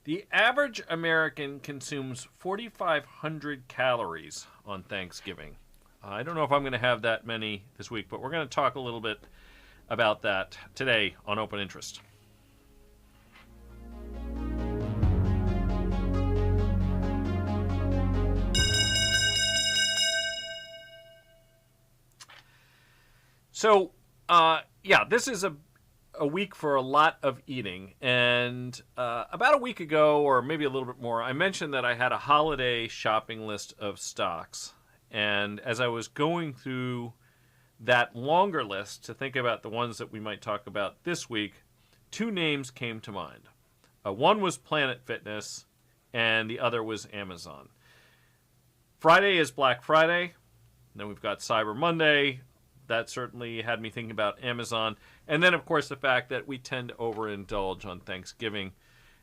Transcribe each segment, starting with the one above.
The average American consumes 4,500 calories on Thanksgiving. I don't know if I'm going to have that many this week, but we're going to talk a little bit about that today on Open Interest. So, this is a week for a lot of eating. And about a week ago, or maybe a little bit more, I mentioned that I had a holiday shopping list of stocks. And as I was going through that longer list to think about the ones that we might talk about this week, two names came to mind. One was Planet Fitness, and the other was Amazon. Friday is Black Friday. Then we've got Cyber Monday. That certainly had me thinking about Amazon. And then, of course, the fact that we tend to overindulge on Thanksgiving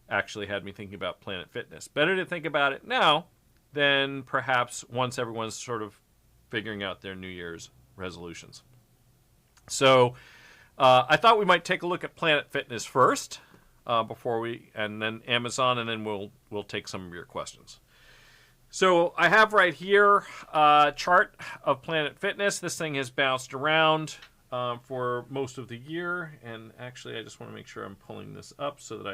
actually had me thinking about Planet Fitness. Better to think about it now than perhaps once everyone's sort of figuring out their New Year's resolutions. So I thought we might take a look at Planet Fitness first, and then Amazon, and then we'll take some of your questions. So I have right here a chart of Planet Fitness. This thing has bounced around for most of the year, and actually I just want to make sure I'm pulling this up so that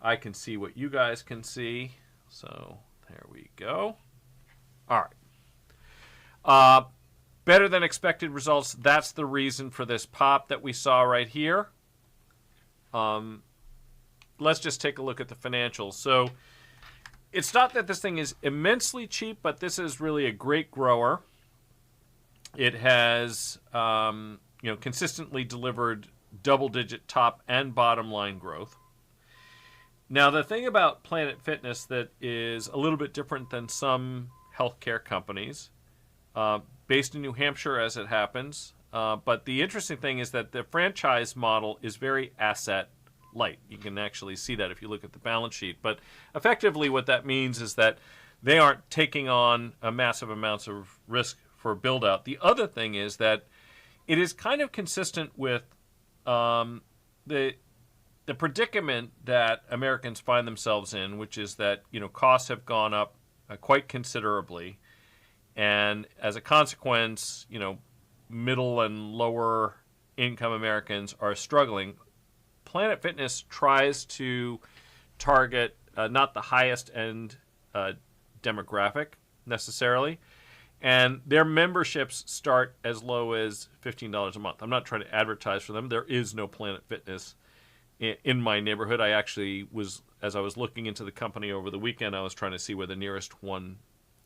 I can see what you guys can see. So there we go. All right. Better than expected results. That's the reason for this pop that we saw right here. Let's just take a look at the financials. So it's not that this thing is immensely cheap, but this is really a great grower. It has, consistently delivered double-digit top and bottom line growth. Now, the thing about Planet Fitness that is a little bit different than some healthcare companies, based in New Hampshire as it happens, but the interesting thing is that the franchise model is very asset light. You can actually see that if you look at the balance sheet. But effectively what that means is that they aren't taking on a massive amounts of risk for build out. The other thing is that it is kind of consistent with the predicament that Americans find themselves in, which is that costs have gone up quite considerably, and as a consequence, middle and lower income Americans are struggling. Planet Fitness tries to target not the highest end demographic necessarily, and their memberships start as low as $15 a month. I'm not trying to advertise for them. There is no Planet Fitness in my neighborhood. I actually was, as I was looking into the company over the weekend, I was trying to see where the nearest one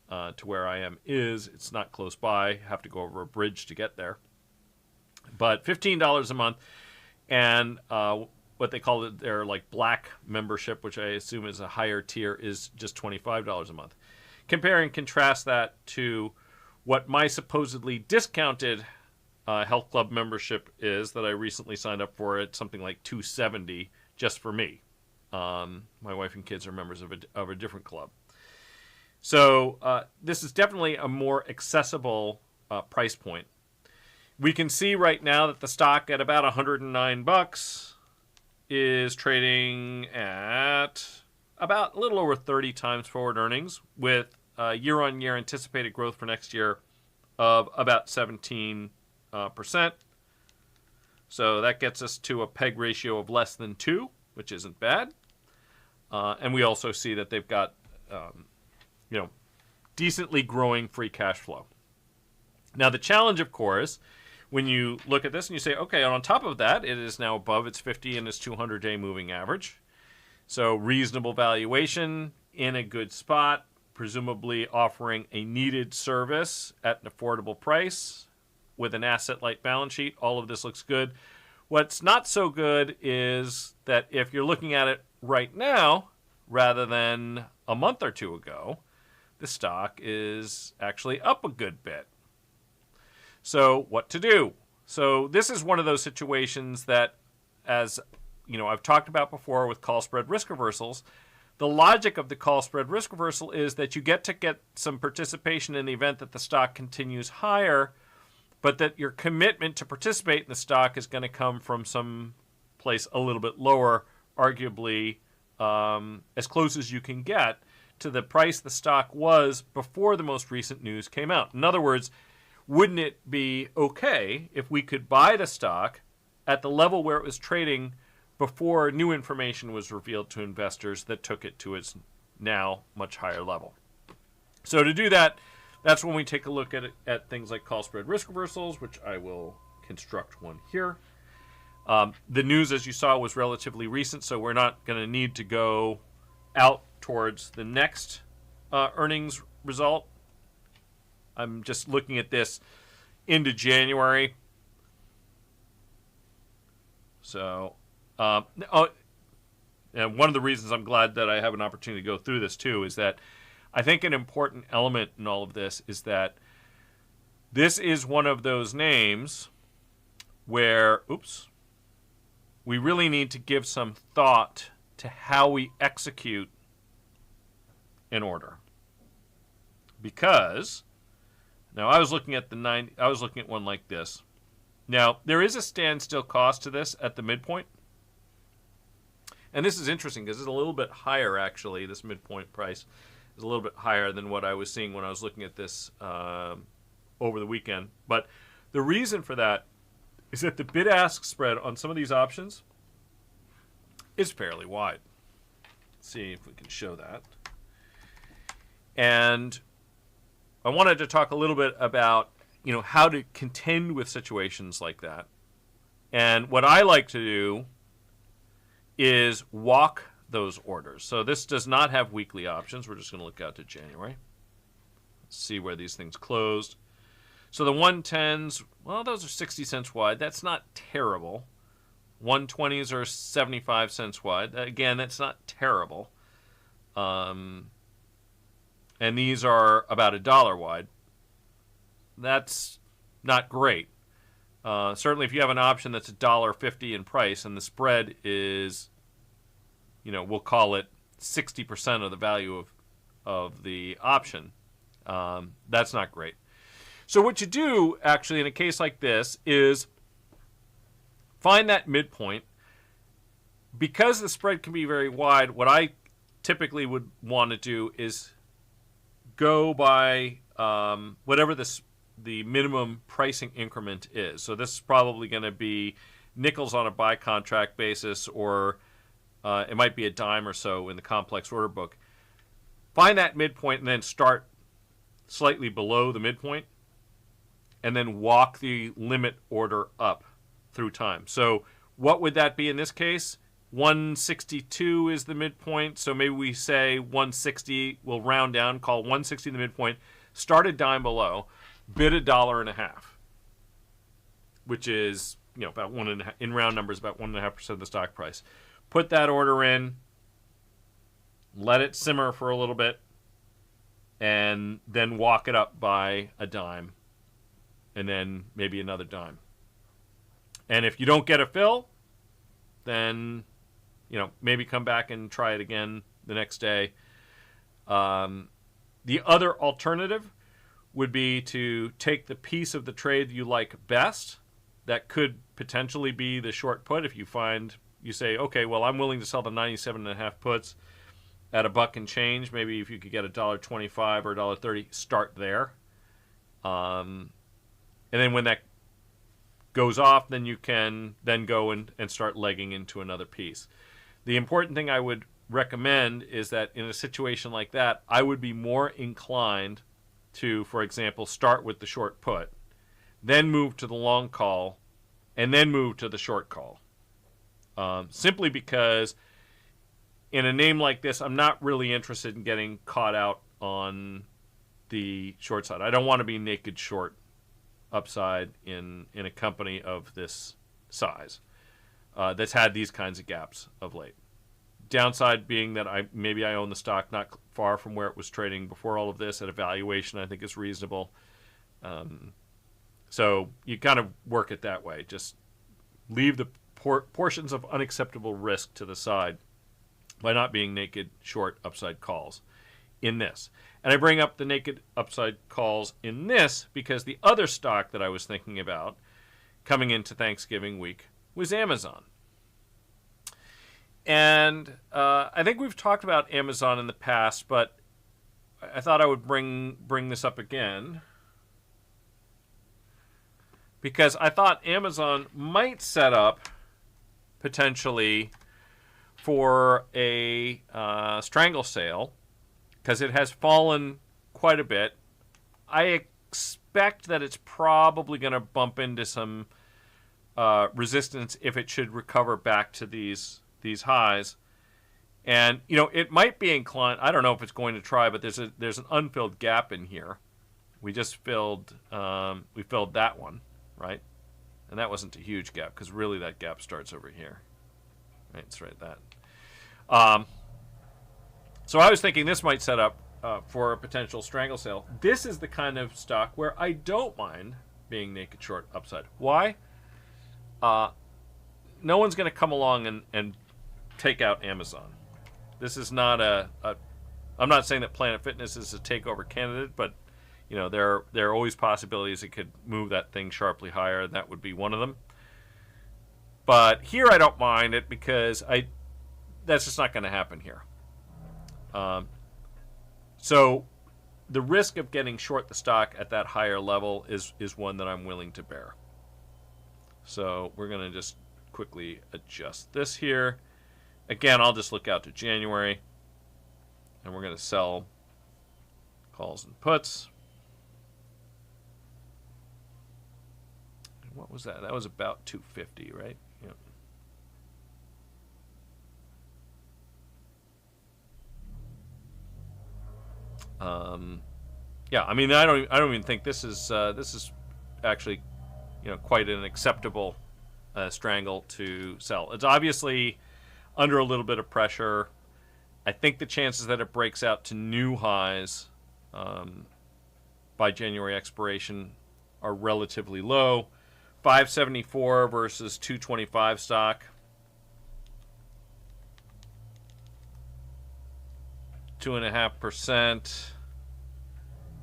to where I am is. It's not close by. I have to go over a bridge to get there. But $15 a month, and what they call it, their black membership, which I assume is a higher tier, is just $25 a month. Compare and contrast that to what my supposedly discounted health club membership is that I recently signed up for at something like $270 just for me. My wife and kids are members of a different club. So this is definitely a more accessible price point. We can see right now that the stock at about $109 is trading at about a little over 30 times forward earnings, with year-on-year anticipated growth for next year of about 17%. So that gets us to a PEG ratio of less than 2, which isn't bad. And we also see that they've got, decently growing free cash flow. Now, the challenge, of course, when you look at this and you say, okay, and on top of that, it is now above its 50 and its 200-day moving average. So reasonable valuation, in a good spot, presumably offering a needed service at an affordable price with an asset-light balance sheet. All of this looks good. What's not so good is that if you're looking at it right now, rather than a month or two ago, the stock is actually up a good bit. So what to do? So this is one of those situations that, as I've talked about before with call spread risk reversals, the logic of the call spread risk reversal is that you get some participation in the event that the stock continues higher, but that your commitment to participate in the stock is going to come from some place a little bit lower, arguably as close as you can get to the price the stock was before the most recent news came out. In other words, wouldn't it be okay if we could buy the stock at the level where it was trading before new information was revealed to investors that took it to its now much higher level? So to do that, that's when we take a look at things like call spread risk reversals, which I will construct one here. The news, as you saw, was relatively recent, so we're not going to need to go out towards the next earnings result. I'm just looking at this into January. So, and one of the reasons I'm glad that I have an opportunity to go through this too is that I think an important element in all of this is that this is one of those names where, we really need to give some thought to how we execute an order. Because now I was looking at one like this. Now, there is a standstill cost to this at the midpoint. And this is interesting because it's a little bit higher, actually. This midpoint price is a little bit higher than what I was seeing when I was looking at this over the weekend. But the reason for that is that the bid-ask spread on some of these options is fairly wide. Let's see if we can show that. And I wanted to talk a little bit about, how to contend with situations like that. And what I like to do is walk those orders. So this does not have weekly options. We're just going to look out to January. Let's see where these things closed. So the 110s, well, those are 60 cents wide. That's not terrible. 120s are 75 cents wide. Again, that's not terrible. And these are about $1 wide. That's not great. Certainly if you have an option that's $1.50 in price and the spread is, we'll call it 60% of the value of the option, that's not great. So what you do, actually, in a case like this is find that midpoint. Because the spread can be very wide, what I typically would want to do is go by whatever the minimum pricing increment is. So this is probably going to be nickels on a buy contract basis, or it might be a dime or so in the complex order book. Find that midpoint and then start slightly below the midpoint, and then walk the limit order up through time. So what would that be in this case? 162 is the midpoint, so maybe we say 160. We'll round down, call 160 the midpoint, start a dime below, bid $1.50, which is about in round numbers about 1.5% of the stock price. Put that order in, let it simmer for a little bit, and then walk it up by a dime, and then maybe another dime. And if you don't get a fill, then maybe come back and try it again the next day. The other alternative would be to take the piece of the trade you like best. That could potentially be the short put. If you say, okay, well, I'm willing to sell the 97.5 puts at $1 and change. Maybe if you could get $1.25 or $1.30, start there. And then when that goes off, then you can then go and start legging into another piece. The important thing I would recommend is that in a situation like that, I would be more inclined to, for example, start with the short put, then move to the long call, and then move to the short call. Simply because in a name like this, I'm not really interested in getting caught out on the short side. I don't want to be naked short upside in a company of this size that's had these kinds of gaps of late. Downside being that I own the stock not far from where it was trading before all of this at a valuation I think is reasonable. So you kind of work it that way. Just leave the portions of unacceptable risk to the side by not being naked short upside calls in this. And I bring up the naked upside calls in this because the other stock that I was thinking about coming into Thanksgiving week was Amazon. And I think we've talked about Amazon in the past, but I thought I would bring this up again because I thought Amazon might set up potentially for a strangle sale because it has fallen quite a bit. I expect that it's probably going to bump into some resistance if it should recover back to these highs. And it might be inclined. I don't know if it's going to try, but there's an unfilled gap in here. We just filled that one, right? And that wasn't a huge gap because really that gap starts over here. Right, it's right that. So I was thinking this might set up for a potential strangle sale. This is the kind of stock where I don't mind being naked short upside. Why? No one's going to come along and take out Amazon. This is not I'm not saying that Planet Fitness is a takeover candidate, but there are always possibilities it could move that thing sharply higher, and that would be one of them. But here I don't mind it because that's just not going to happen here. So the risk of getting short the stock at that higher level is one that I'm willing to bear. So we're going to just quickly adjust this here. Again, I'll just look out to January, and we're going to sell calls and puts. What was that? That was about 250, right? Yep. Yeah, I mean, I don't even think this is actually, quite an acceptable strangle to sell. It's obviously under a little bit of pressure. I think the chances that it breaks out to new highs by January expiration are relatively low. 574 versus 225 stock. 2.5%.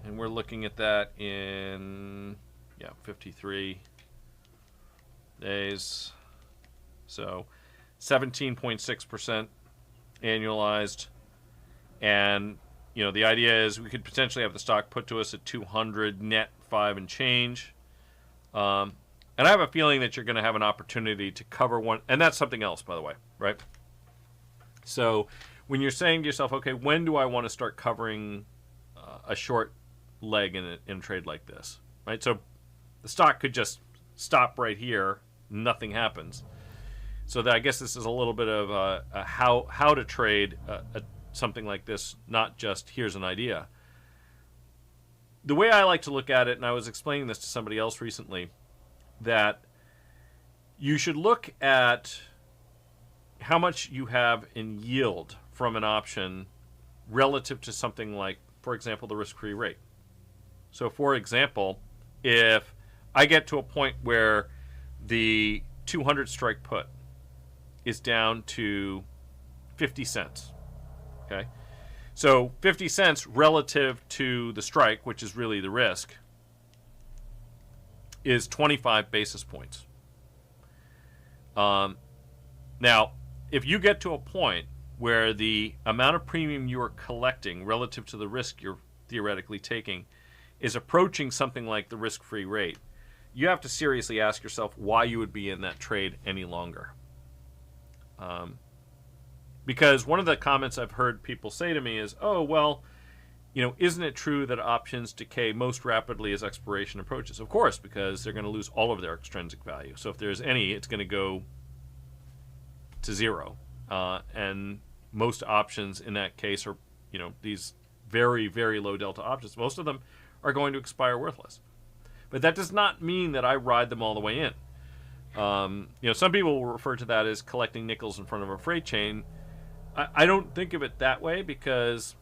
And we're looking at that in 53 days. So 17.6% annualized. And the idea is we could potentially have the stock put to us at 200 net 5 and change. And I have a feeling that you're going to have an opportunity to cover one, and that's something else, by the way, right? So when you're saying to yourself, okay, when do I want to start covering a short leg in a trade like this, right? So the stock could just stop right here, nothing happens. So that I guess this is a little bit of a how to trade something like this, not just here's an idea. The way I like to look at it, and I was explaining this to somebody else recently, that you should look at how much you have in yield from an option relative to something like, for example, the risk-free rate. So, for example, if I get to a point where the 200 strike put is down to 50 cents, okay? So 50 cents relative to the strike, which is really the risk, is 25 basis points. Now, if you get to a point where the amount of premium you are collecting relative to the risk you're theoretically taking is approaching something like the risk-free rate, you have to seriously ask yourself why you would be in that trade any longer. Because one of the comments I've heard people say to me is, oh, well, isn't it true that options decay most rapidly as expiration approaches? Of course, because they're going to lose all of their extrinsic value. So if there's any, it's going to go to zero. And most options in that case are, these very, very low delta options. Most of them are going to expire worthless. But that does not mean that I ride them all the way in. Some people will refer to that as collecting nickels in front of a freight chain. I don't think of it that way because,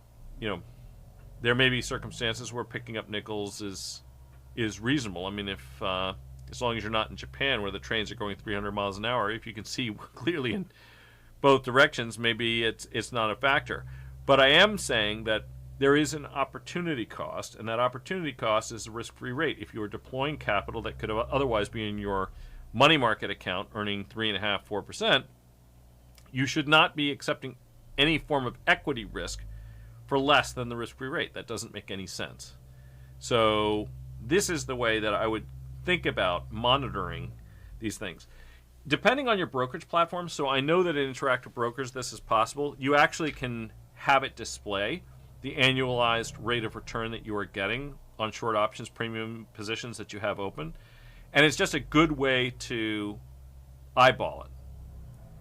there may be circumstances where picking up nickels is reasonable. I mean, if as long as you're not in Japan where the trains are going 300 miles an hour, if you can see clearly in both directions, maybe it's not a factor. But I am saying that there is an opportunity cost, and that opportunity cost is the risk-free rate. If you are deploying capital that could otherwise be in your money market account earning 3.5%, 4%, you should not be accepting any form of equity risk for less than the risk-free rate. That doesn't make any sense. So this is the way that I would think about monitoring these things. Depending on your brokerage platform, so I know that in Interactive Brokers this is possible, you actually can have it display the annualized rate of return that you are getting on short options premium positions that you have open. And it's just a good way to eyeball it.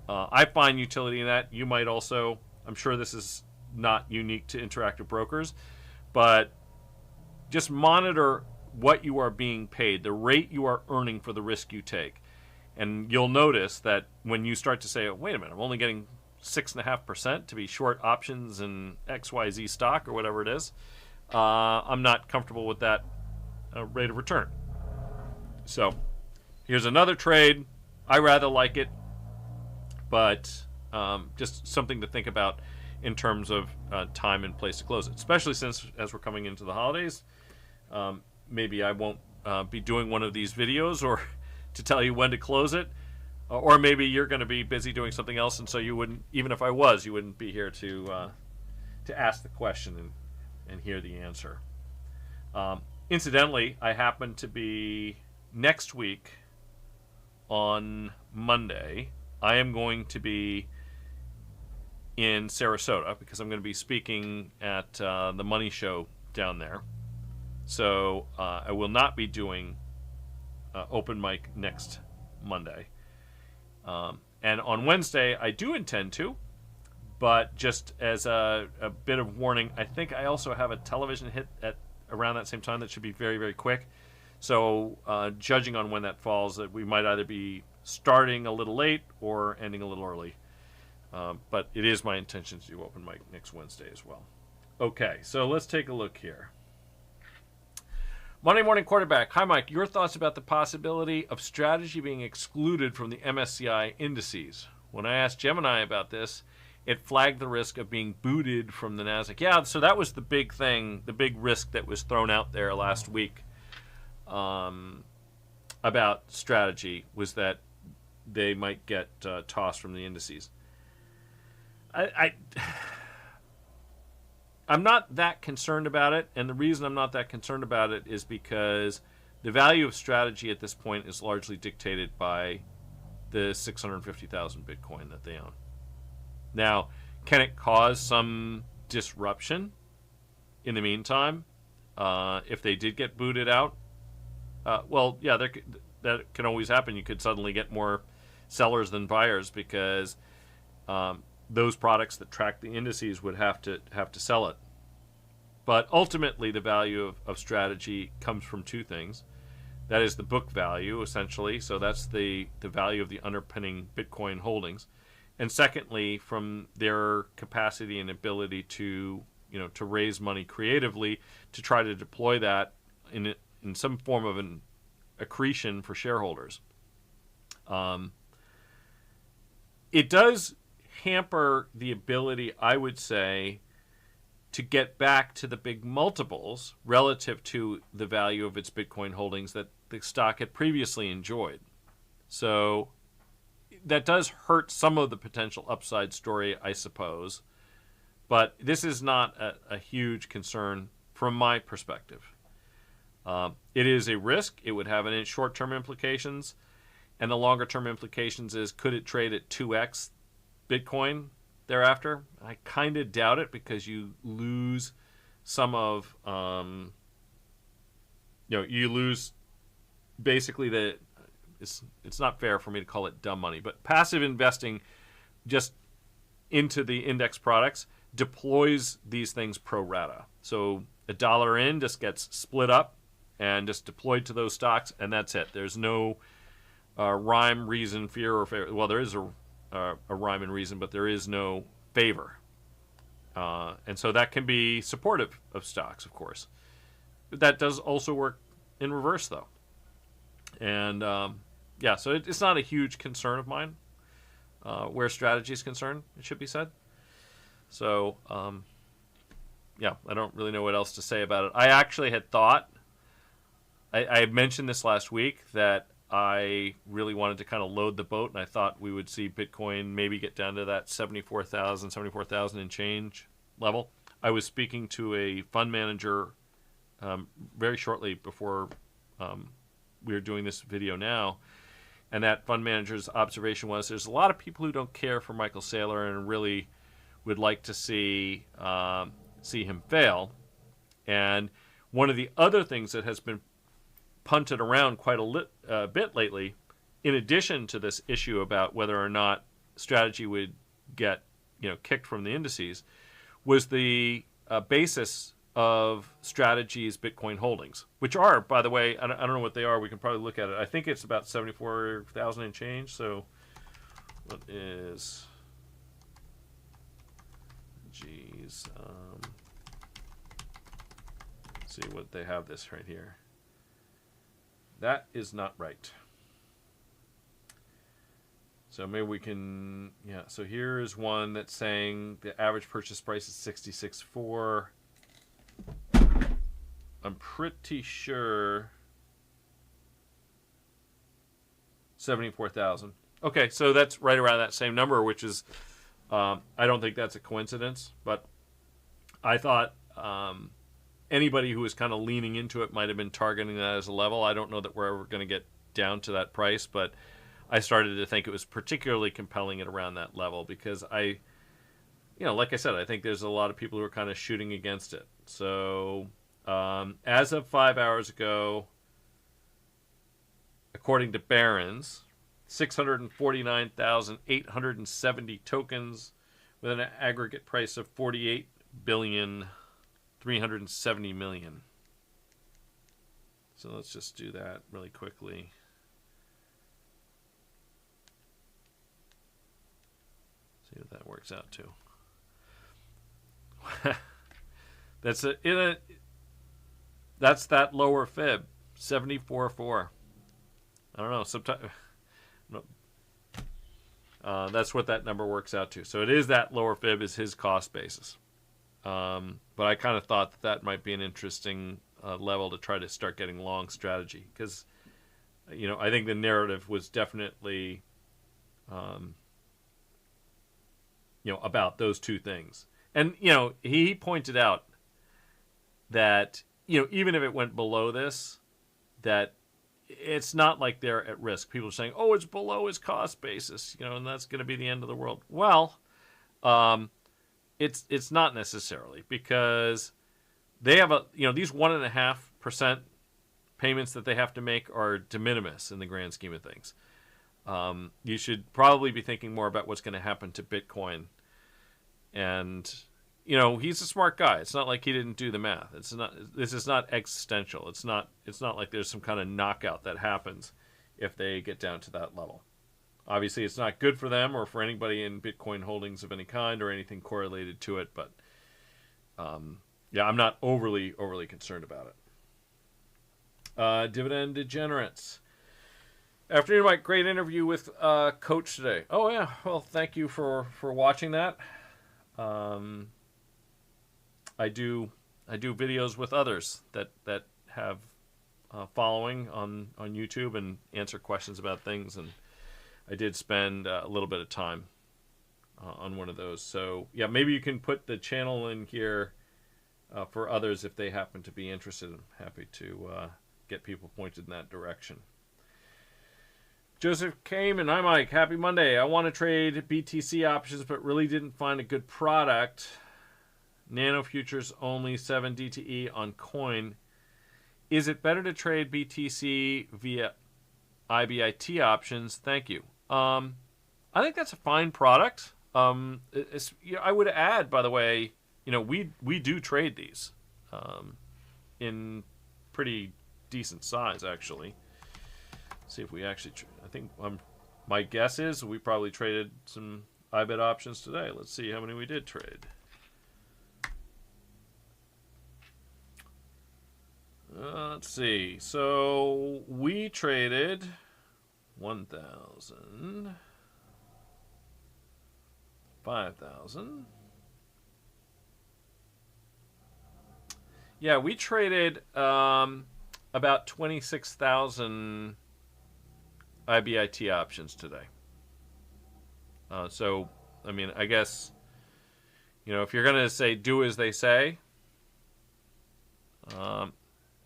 I find utility in that. You might also, I'm sure this is not unique to Interactive Brokers, but just monitor what you are being paid, the rate you are earning for the risk you take. And you'll notice that when you start to say, oh, wait a minute, I'm only getting 6.5% to be short options in XYZ stock or whatever it is, I'm not comfortable with that rate of return. So here's another trade. I rather like it, but just something to think about in terms of time and place to close it, especially since as we're coming into the holidays. Maybe I won't be doing one of these videos or to tell you when to close it, or maybe you're going to be busy doing something else, and so you wouldn't, even if I was, you wouldn't be here to ask the question and hear the answer. Incidentally, I happen to be next week on Monday. I am going to be in Sarasota because I'm going to be speaking at the Money Show down there. So I will not be doing open mic next Monday. And on Wednesday, I do intend to, but just as a bit of warning, I think I also have a television hit at around that same time that should be very, very quick. So judging on when that falls, that we might either be starting a little late or ending a little early. But it is my intention to do open mic next Wednesday as well. Okay, so let's take a look here. Monday Morning Quarterback. Hi, Mike. Your thoughts about the possibility of strategy being excluded from the MSCI indices? When I asked Gemini about this, it flagged the risk of being booted from the NASDAQ. Yeah, so that was the big thing, the big risk that was thrown out there last week about strategy, was that they might get tossed from the indices. I'm not that concerned about it, and the reason I'm not that concerned about it is because the value of strategy at this point is largely dictated by the 650,000 Bitcoin that they own. Now, can it cause some disruption in the meantime if they did get booted out? Well, yeah, that can always happen. You could suddenly get more sellers than buyers because those products that track the indices would have to sell it. But ultimately, the value of strategy comes from two things. That is the book value, essentially. So that's the value of the underpinning Bitcoin holdings. And secondly, from their capacity and ability to raise money creatively to try to deploy that in some form of an accretion for shareholders. It does hamper the ability, I would say, to get back to the big multiples relative to the value of its Bitcoin holdings that the stock had previously enjoyed. So that does hurt some of the potential upside story, I suppose. But this is not a huge concern from my perspective. It is a risk. It would have any short-term implications. And the longer-term implications is, could it trade at 2x Bitcoin thereafter? I kind of doubt it, because you lose some of, you lose basically it's not fair for me to call it dumb money, but passive investing just into the index products deploys these things pro rata. So $1 in just gets split up and just deployed to those stocks, and that's it. There's no rhyme, reason, fear, or favor. Well, there is a rhyme and reason, but there is no favor. And so that can be supportive of stocks, of course. But that does also work in reverse, though. And so it's not a huge concern of mine where strategy is concerned, it should be said. So, I don't really know what else to say about it. I actually had thought, I had mentioned this last week, that I really wanted to kind of load the boat, and I thought we would see Bitcoin maybe get down to that 74,000 and change level. I was speaking to a fund manager very shortly before we were doing this video now, and that fund manager's observation was there's a lot of people who don't care for Michael Saylor and really would like to see him fail. And one of the other things that has been punted around quite a bit lately, in addition to this issue about whether or not strategy would get kicked from the indices, was the basis of Strategy's Bitcoin holdings, which are, by the way, I don't know what they are. We can probably look at it. I think it's about 74,000 and change. So what is... Geez. See what they have this right here. That is not right. So maybe we can, so here's one that's saying the average purchase price is 66.4. I'm pretty sure 74,000. Okay, so that's right around that same number, which is, I don't think that's a coincidence, but I thought anybody who was kind of leaning into it might have been targeting that as a level. I don't know that we're ever going to get down to that price, but I started to think it was particularly compelling at around that level because like I said, I think there's a lot of people who are kind of shooting against it. So as of 5 hours ago, according to Barron's, 649,870 tokens with an aggregate price of $48,370,000,000. So let's just do that really quickly. See what that works out to. That's that lower fib, 74.4. I don't know. Sometimes that's what that number works out to. So it is that lower fib is his cost basis. But I kind of thought that might be an interesting level to try to start getting long strategy because, I think the narrative was definitely, about those two things. And, he pointed out that, even if it went below this, that it's not like they're at risk. People are saying, oh, it's below his cost basis, and that's going to be the end of the world. Well, it's not necessarily because they have these 1.5% payments that they have to make are de minimis in the grand scheme of things. You should probably be thinking more about what's going to happen to Bitcoin. And, he's a smart guy. It's not like he didn't do the math. This is not existential. It's not like there's some kind of knockout that happens if they get down to that level. Obviously, it's not good for them or for anybody in Bitcoin holdings of any kind or anything correlated to it. But, I'm not overly concerned about it. Dividend degenerates. Afternoon, Mike. Great interview with Coach today. Oh, yeah. Well, thank you for watching that. I do videos with others that have following on YouTube and answer questions about things, and I did spend a little bit of time on one of those. So yeah, maybe you can put the channel in here for others if they happen to be interested. I'm happy to get people pointed in that direction. Joseph came and hi Mike, happy Monday. I want to trade BTC options but really didn't find a good product. Nano futures only 7 DTE on coin. Is it better to trade BTC via IBIT options? Thank you. I think that's a fine product. I would add, by the way, we do trade these in pretty decent size actually. See if we actually, I think my guess is we probably traded some IBIT options today. Let's see how many we did trade. Let's see. So we traded 1,000, 5,000. Yeah, we traded about 26,000 IBIT options today. So, I mean, I guess, if you're going to say do as they say,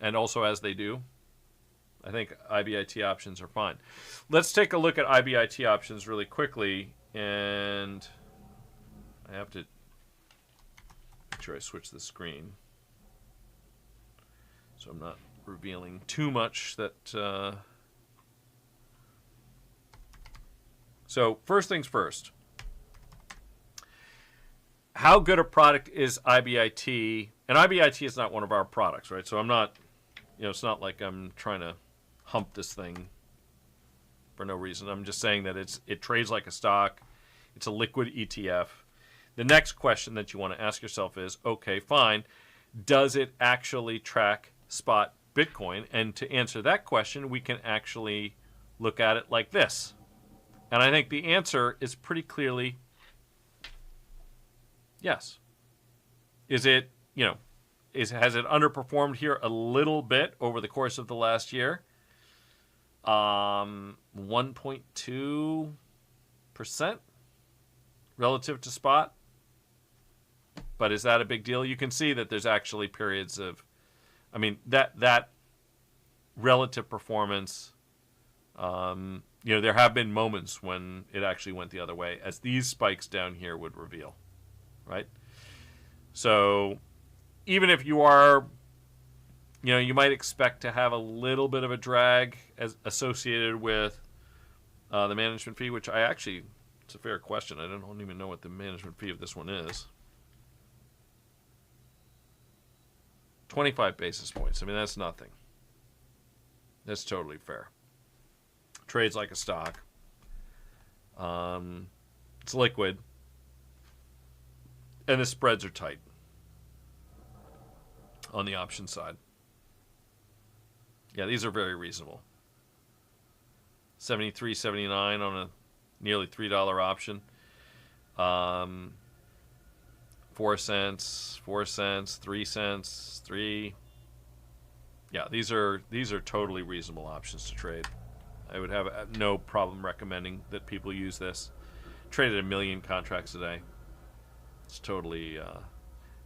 and also as they do, I think IBIT options are fine. Let's take a look at IBIT options really quickly, and I have to make sure I switch the screen so I'm not revealing too much that... So first things first. How good a product is IBIT? And IBIT is not one of our products, right? So I'm not, it's not like I'm trying to hump this thing for no reason. I'm just saying that it trades like a stock. It's a liquid ETF. The next question that you want to ask yourself is, okay, fine. Does it actually track spot Bitcoin? And to answer that question, we can actually look at it like this. And I think the answer is pretty clearly yes. Is it, has it underperformed here a little bit over the course of the last year? 1.2% relative to spot. But is that a big deal? You can see that there's actually periods of, that relative performance, there have been moments when it actually went the other way, as these spikes down here would reveal, right? So even if you are, you might expect to have a little bit of a drag as associated with the management fee, which it's a fair question. I don't even know what the management fee of this one is. 25 basis points. That's nothing. That's totally fair. Trades like a stock. It's liquid. And the spreads are tight on the option side. Yeah, these are very reasonable. 73.79 on a nearly $3 option. 4 cents, 4 cents, 3 cents, 3. Yeah, these are totally reasonable options to trade. I would have no problem recommending that people use this. Traded 1 million contracts a day. It's totally...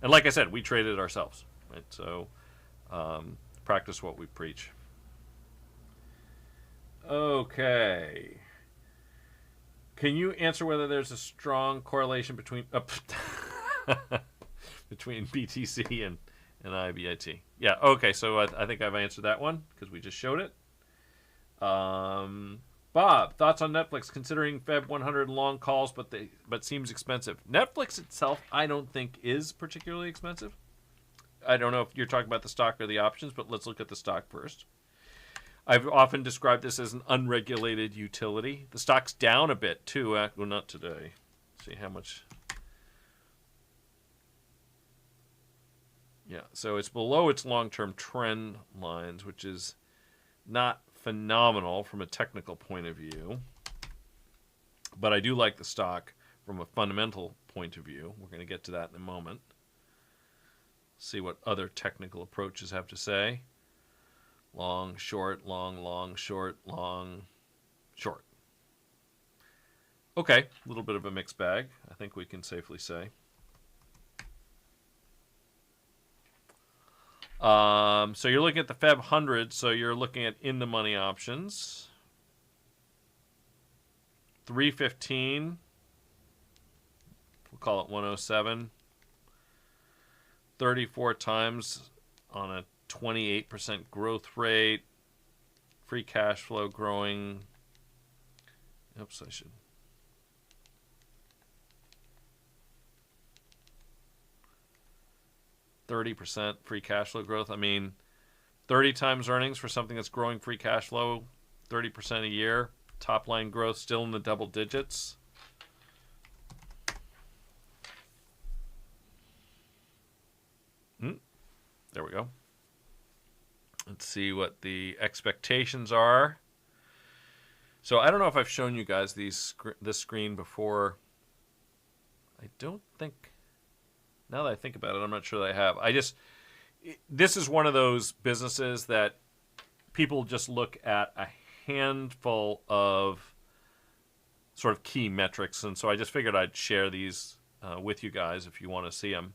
and like I said, we traded it ourselves. Right? So practice what we preach. Okay. Can you answer whether there's a strong correlation between... between BTC and IBIT? Yeah, okay, so I think I've answered that one because we just showed it. Bob, thoughts on Netflix considering Feb 100 long calls, but seems expensive. Netflix itself, I don't think is particularly expensive. I don't know if you're talking about the stock or the options, but let's look at the stock first. I've often described this as an unregulated utility. The stock's down a bit too. Well, not today. Let's see how much. Yeah, so it's below its long-term trend lines, which is not phenomenal from a technical point of view. But I do like the stock from a fundamental point of view. We're going to get to that in a moment. See what other technical approaches have to say. Long, short, long, short, long, short. Okay, a little bit of a mixed bag, I think we can safely say. So you're looking at the Feb 100, so you're looking at in-the-money options. 315, we'll call it 107. 34 times on a 28% growth rate. Free cash flow growing. Oops, I should. %, free cash flow growth. 30 times earnings for something that's growing free cash flow 30% a year. Top line growth still in the double digits. There we go. Let's see what the expectations are. So I don't know if I've shown you guys this screen before. I don't think. Now that I think about it, I'm not sure that I have. This is one of those businesses that people just look at a handful of sort of key metrics, and so I just figured I'd share these with you guys if you want to see them.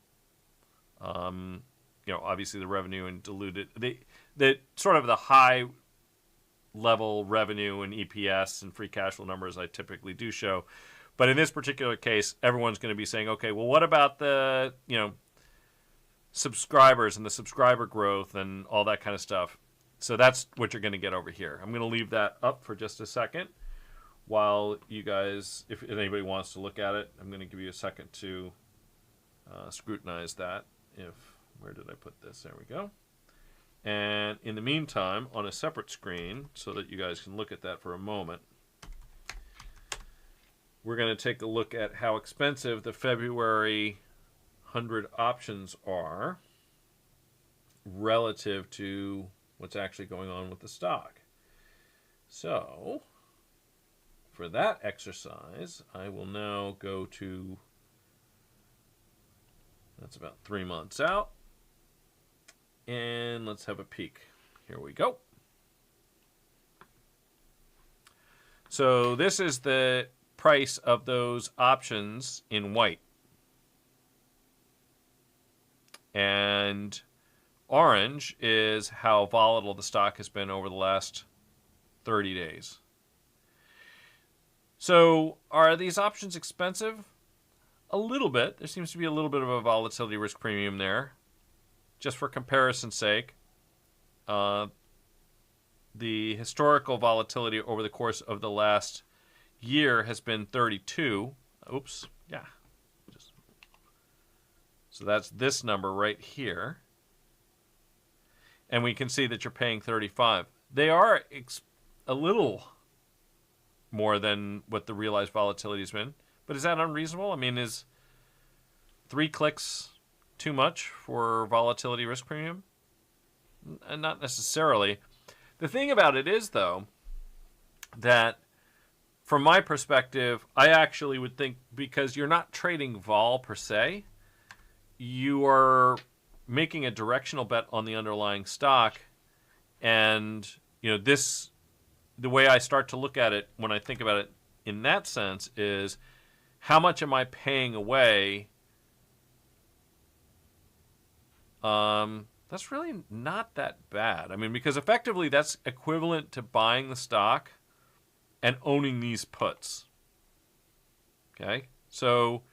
Obviously the revenue and diluted, the sort of the high level revenue and EPS and free cash flow numbers I typically do show. But in this particular case, everyone's going to be saying, okay, well, what about the, subscribers and the subscriber growth and all that kind of stuff? So that's what you're going to get over here. I'm going to leave that up for just a second while you guys, if anybody wants to look at it, I'm going to give you a second to scrutinize that. Where did I put this? There we go. And in the meantime, on a separate screen, so that you guys can look at that for a moment, we're going to take a look at how expensive the February 100 options are relative to what's actually going on with the stock. So, for that exercise, I will now go to, that's about 3 months out, and let's have a peek. Here we go. So this is the price of those options in white. And orange is how volatile the stock has been over the last 30 days. So are these options expensive? A little bit. There seems to be a little bit of a volatility risk premium there. Just for comparison's sake, the historical volatility over the course of the last year has been 32. Oops, yeah. So that's this number right here. And we can see that you're paying 35. They are a little more than what the realized volatility has been. But is that unreasonable? I mean, is 3 clicks too much for volatility risk premium? Not necessarily. The thing about it is, though, that from my perspective, I actually would think, because you're not trading vol per se, you are making a directional bet on the underlying stock. And, the way I start to look at it when I think about it in that sense is, how much am I paying away? That's really not that bad. I mean, because effectively that's equivalent to buying the stock and owning these puts. Okay? So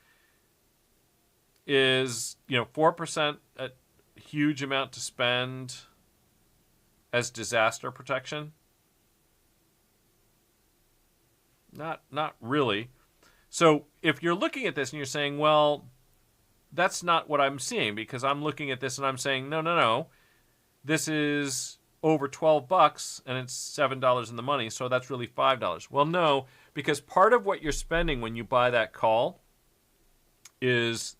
is, 4% a huge amount to spend as disaster protection? Not really. So if you're looking at this and you're saying, well, that's not what I'm seeing, because I'm looking at this and I'm saying, no. This is over $12 and it's $7 in the money, so that's really $5. Well, no, because part of what you're spending when you buy that call is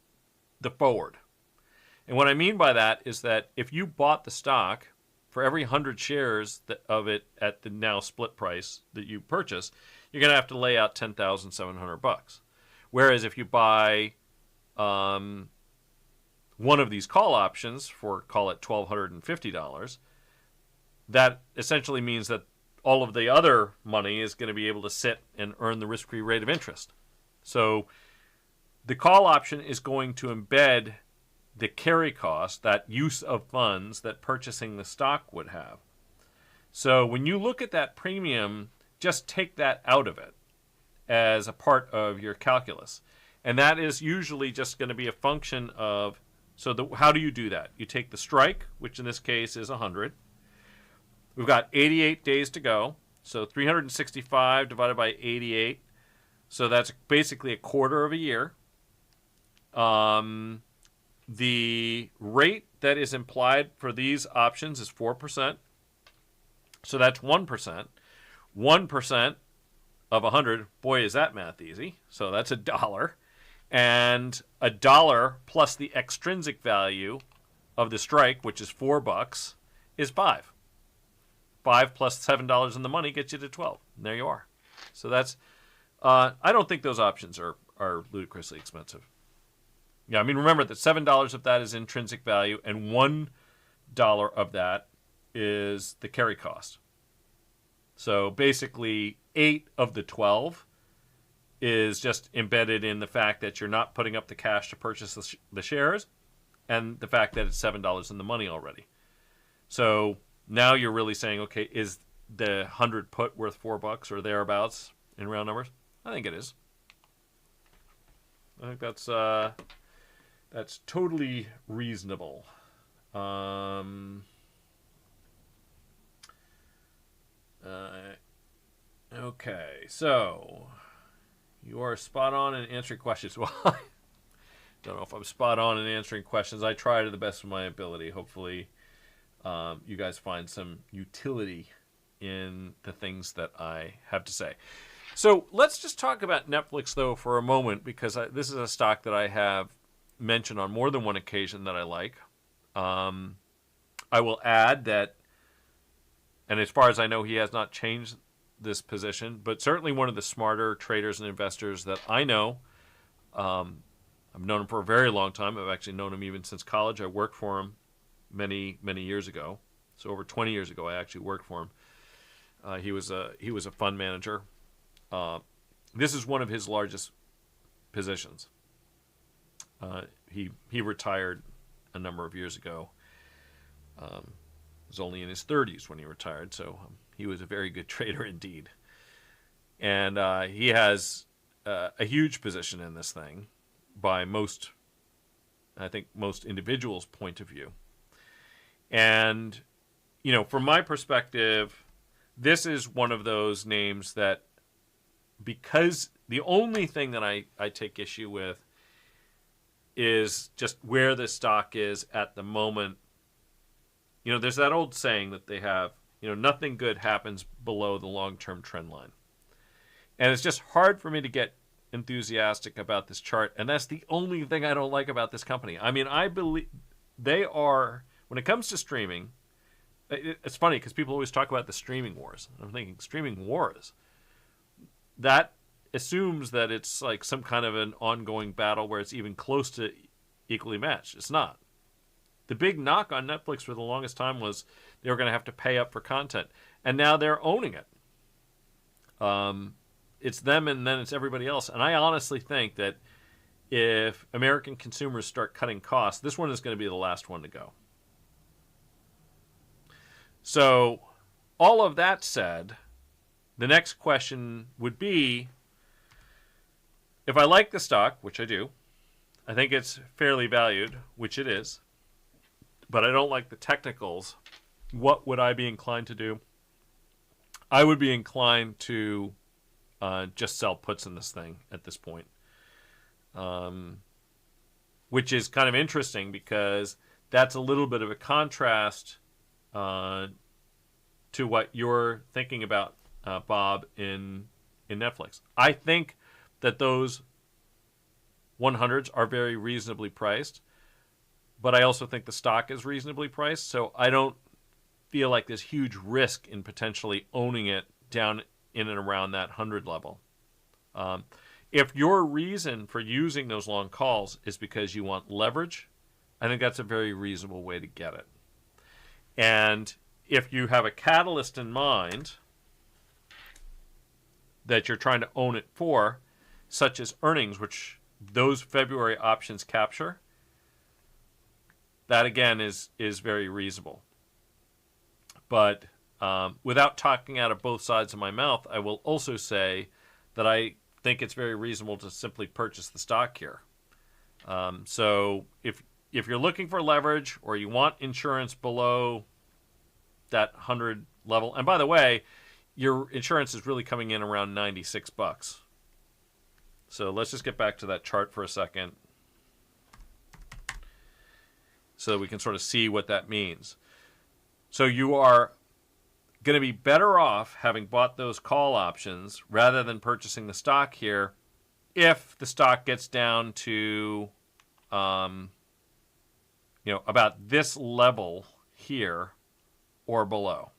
the forward. And what I mean by that is that if you bought the stock for every 100 shares of it at the now split price that you purchase, you're going to have to lay out $10,700. Whereas if you buy one of these call options for, call it $1,250, that essentially means that all of the other money is going to be able to sit and earn the risk-free rate of interest. So the call option is going to embed the carry cost, that use of funds that purchasing the stock would have. So when you look at that premium, just take that out of it as a part of your calculus. And that is usually just going to be a function of, how do you do that? You take the strike, which in this case is 100. We've got 88 days to go. So 365 divided by 88. So that's basically a quarter of a year. The rate that is implied for these options is 4%. So that's 1%. 1% of 100, boy, is that math easy. So that's $1. And $1 plus the extrinsic value of the strike, which is $4, is $5. 5 plus $7 in the money gets you to 12. And there you are. So that's, I don't think those options are ludicrously expensive. Yeah, I mean, remember that $7 of that is intrinsic value, and $1 of that is the carry cost. So basically, 8 of the 12 is just embedded in the fact that you're not putting up the cash to purchase the shares, and the fact that it's $7 in the money already. So now you're really saying, okay, is the 100 put worth $4 or thereabouts in round numbers? I think it is. I think that's totally reasonable. Okay, so you are spot on in answering questions. Well, I don't know if I'm spot on in answering questions. I try to the best of my ability. Hopefully, you guys find some utility in the things that I have to say. So let's just talk about Netflix, though, for a moment, because this is a stock that I have mentioned on more than one occasion that I like. I will add that, and as far as I know, he has not changed this position, but certainly one of the smarter traders and investors that I know. I've known him for a very long time. I've actually known him even since college. I worked for him many, many years ago. So over 20 years ago, I actually worked for him. He was a fund manager. This is one of his largest positions. He retired a number of years ago. Was only in his 30s when he retired, so he was a very good trader indeed. And he has a huge position in this thing by most individuals' point of view. And, from my perspective, this is one of those names that, because the only thing that I take issue with is just where the stock is at the moment. There's that old saying that they have, nothing good happens below the long-term trend line. And it's just hard for me to get enthusiastic about this chart, and that's the only thing I don't like about this company. I mean, I believe they are, when it comes to streaming, it's funny because people always talk about the streaming wars. I'm thinking, streaming wars? That assumes that it's like some kind of an ongoing battle where it's even close to equally matched. It's not. The big knock on Netflix for the longest time was they were going to have to pay up for content, and now they're owning it. It's them and then it's everybody else. And I honestly think that if American consumers start cutting costs, this one is going to be the last one to go. So all of that said, the next question would be, if I like the stock, which I do, I think it's fairly valued, which it is, but I don't like the technicals, what would I be inclined to do? I would be inclined to just sell puts in this thing at this point, which is kind of interesting because that's a little bit of a contrast to what you're thinking about, Bob, in Netflix. I think that those 100s are very reasonably priced, but I also think the stock is reasonably priced, so I don't feel like there's huge risk in potentially owning it down in and around that 100 level. If your reason for using those long calls is because you want leverage, I think that's a very reasonable way to get it. And if you have a catalyst in mind that you're trying to own it for, such as earnings, which those February options capture, that again is very reasonable. But without talking out of both sides of my mouth, I will also say that I think it's very reasonable to simply purchase the stock here. So if you're looking for leverage or you want insurance below that 100 level, and by the way, your insurance is really coming in around $96. So let's just get back to that chart for a second so that we can sort of see what that means. So you are going to be better off having bought those call options rather than purchasing the stock here if the stock gets down to about this level here or below.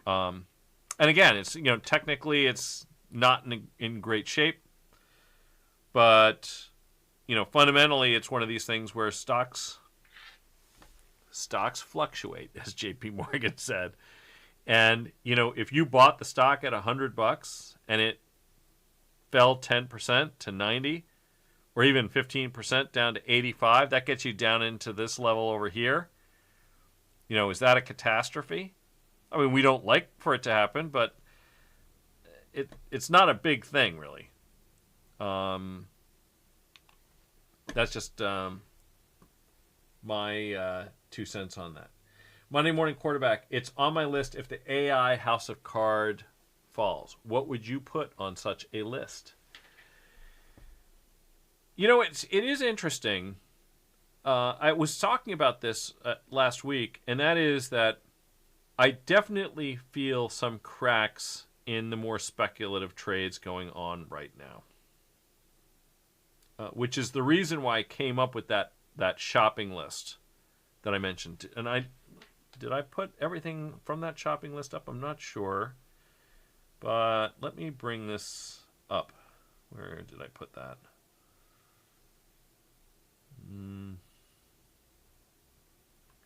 And again, it's technically it's not in great shape, but fundamentally it's one of these things where stocks stocks fluctuate, as J.P. Morgan said. And, if you bought the stock at $100 and it fell 10% to 90, or even 15% down to 85, that gets you down into this level over here. Is that a catastrophe? I mean, we don't like for it to happen, but it's not a big thing, really. That's just my 2 cents on that. Monday morning quarterback. It's on my list if the AI house of card falls. What would you put on such a list? It is interesting. I was talking about this last week, and that is that I definitely feel some cracks in the more speculative trades going on right now, which is the reason why I came up with that shopping list that I mentioned. And did I put everything from that shopping list up? I'm not sure, but let me bring this up. Where did I put that?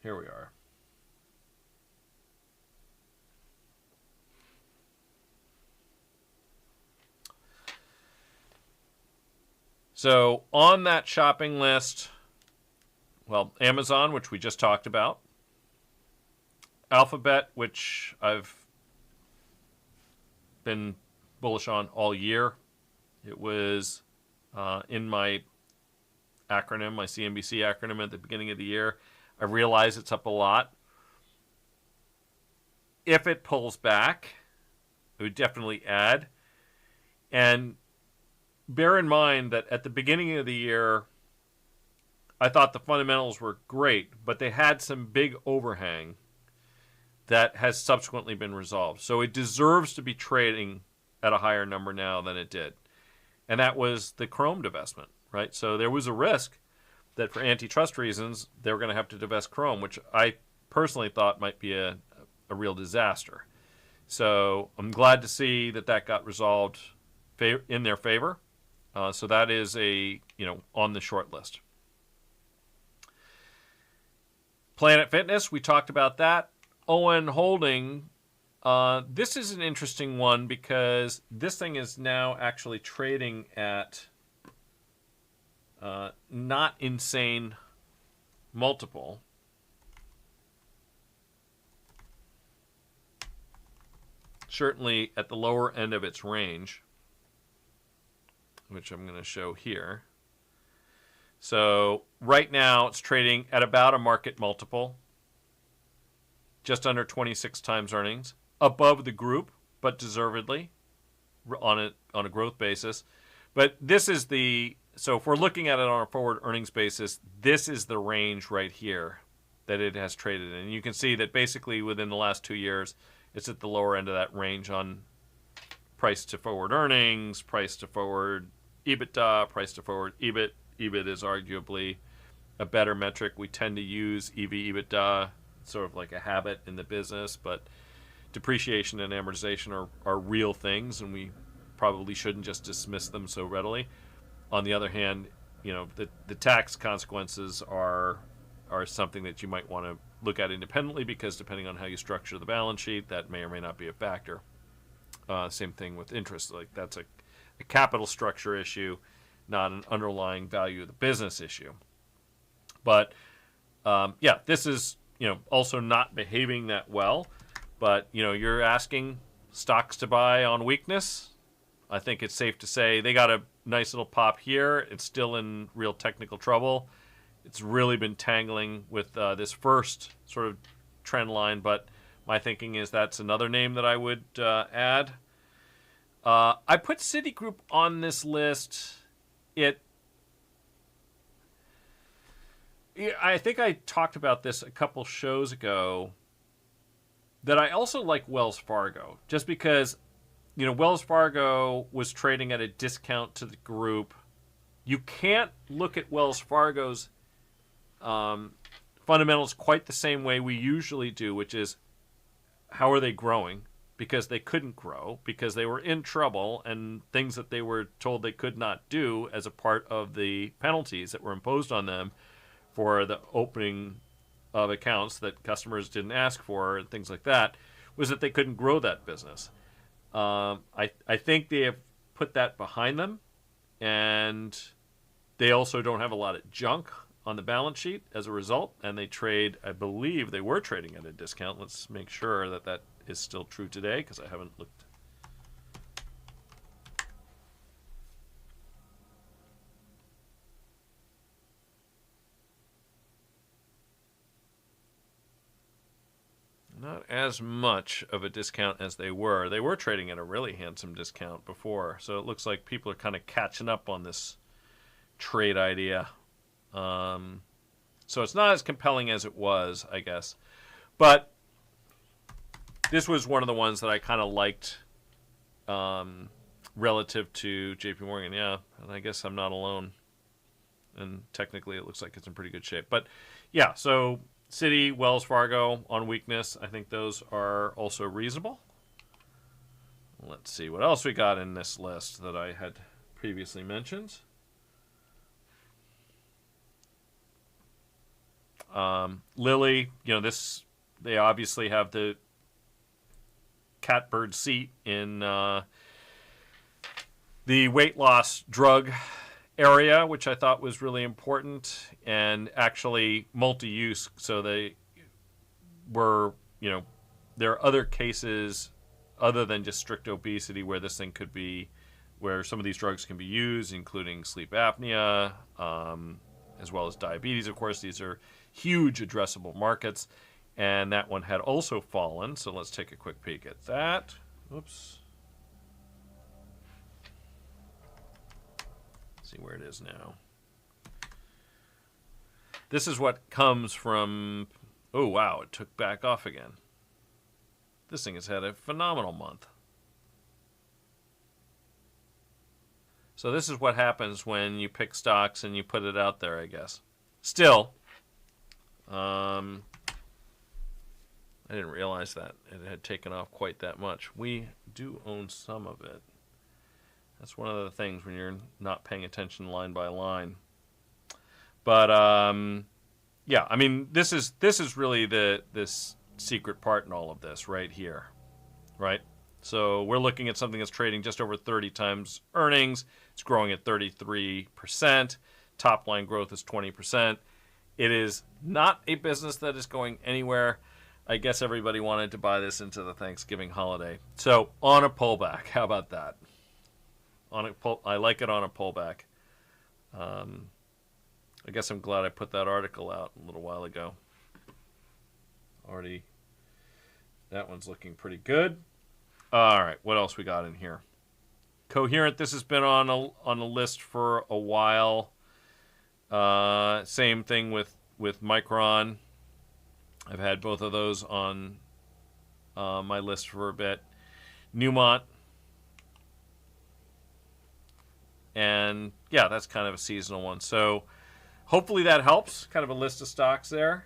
Here we are. So on that shopping list, well, Amazon, which we just talked about, Alphabet, which I've been bullish on all year. It was in my acronym, my CNBC acronym at the beginning of the year. I realize it's up a lot. If it pulls back, it would definitely add. And bear in mind that at the beginning of the year, I thought the fundamentals were great, but they had some big overhang that has subsequently been resolved. So it deserves to be trading at a higher number now than it did. And that was the Chrome divestment, right? So there was a risk that for antitrust reasons, they were going to have to divest Chrome, which I personally thought might be a real disaster. So I'm glad to see that got resolved in their favor. So that is on the short list. Planet Fitness, we talked about that. ON Holding, this is an interesting one because this thing is now actually trading at not insane multiple. Certainly at the lower end of its range, which I'm going to show here. So right now it's trading at about a market multiple, just under 26 times earnings, above the group, but deservedly on a growth basis. But this is so if we're looking at it on a forward earnings basis, this is the range right here that it has traded in. And you can see that basically within the last 2 years, it's at the lower end of that range on price to forward earnings, price to forward EBITDA, price to forward EBIT. EBIT is arguably a better metric. We tend to use EV/EBITDA, sort of like a habit in the business, but depreciation and amortization are real things, and we probably shouldn't just dismiss them so readily. On the other hand, the tax consequences are something that you might want to look at independently, because depending on how you structure the balance sheet, that may or may not be a factor. Same thing with interest. Like that's a capital structure issue, not an underlying value of the business issue. But this is also not behaving that well. But you're asking stocks to buy on weakness. I think it's safe to say they got a nice little pop here. It's still in real technical trouble. It's really been tangling with this first sort of trend line, but my thinking is that's another name that I would add. I put Citigroup on this list. I think I talked about this a couple shows ago, that I also like Wells Fargo, just because Wells Fargo was trading at a discount to the group. You can't look at Wells Fargo's fundamentals quite the same way we usually do, which is how are they growing? Because they couldn't grow, because they were in trouble, and things that they were told they could not do as a part of the penalties that were imposed on them for the opening of accounts that customers didn't ask for and things like that was that they couldn't grow that business. I think they have put that behind them, and they also don't have a lot of junk on the balance sheet as a result, and they trade, I believe they were trading at a discount. Let's make sure that that is still true today, because I haven't looked. Not as much of a discount as they were. They were trading at a really handsome discount before, so it looks like people are kind of catching up on this trade idea. So it's not as compelling as it was, I guess. But this was one of the ones that I kind of liked relative to JP Morgan. Yeah, and I guess I'm not alone. And technically it looks like it's in pretty good shape. But yeah, so Citi, Wells Fargo on weakness. I think those are also reasonable. Let's see what else we got in this list that I had previously mentioned. Lilly, they obviously have the catbird seat in the weight loss drug area, which I thought was really important, and actually multi-use. So they were, there are other cases other than just strict obesity where this thing could be, where some of these drugs can be used, including sleep apnea, as well as diabetes. Of course, these are huge addressable markets, and that one had also fallen. So let's take a quick peek at that. Oops. See where it is now. This is what comes from, oh wow, it took back off again. This thing has had a phenomenal month. So this is what happens when you pick stocks and you put it out there, I guess. Still, I didn't realize that it had taken off quite that much. We do own some of it. That's one of the things when you're not paying attention line by line. But yeah, I mean, this is really this secret part in all of this right here, right? So we're looking at something that's trading just over 30 times earnings. It's growing at 33%. Top line growth is 20%. It is not a business that is going anywhere. I guess everybody wanted to buy this into the Thanksgiving holiday. So on a pullback, how about that? I like it on a pullback. I guess I'm glad I put that article out a little while ago. Already, that one's looking pretty good. All right, what else we got in here? Coherent, this has been on a list for a while. Same thing with Micron. I've had both of those on my list for a bit. Newmont. And yeah, that's kind of a seasonal one. So hopefully that helps. Kind of a list of stocks there.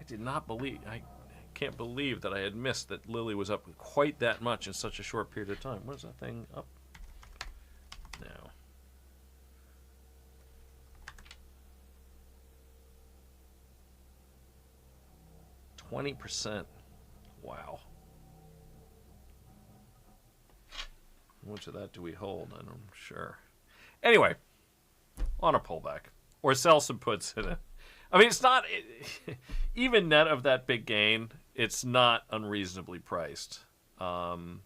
I can't believe that I had missed that Lilly was up quite that much in such a short period of time. What is that thing up now? %. Wow. How much of that do we hold? I'm not sure. Anyway, on a pullback. Or sell some puts in it. I mean, it's not, even net of that big gain, it's not unreasonably priced. Again,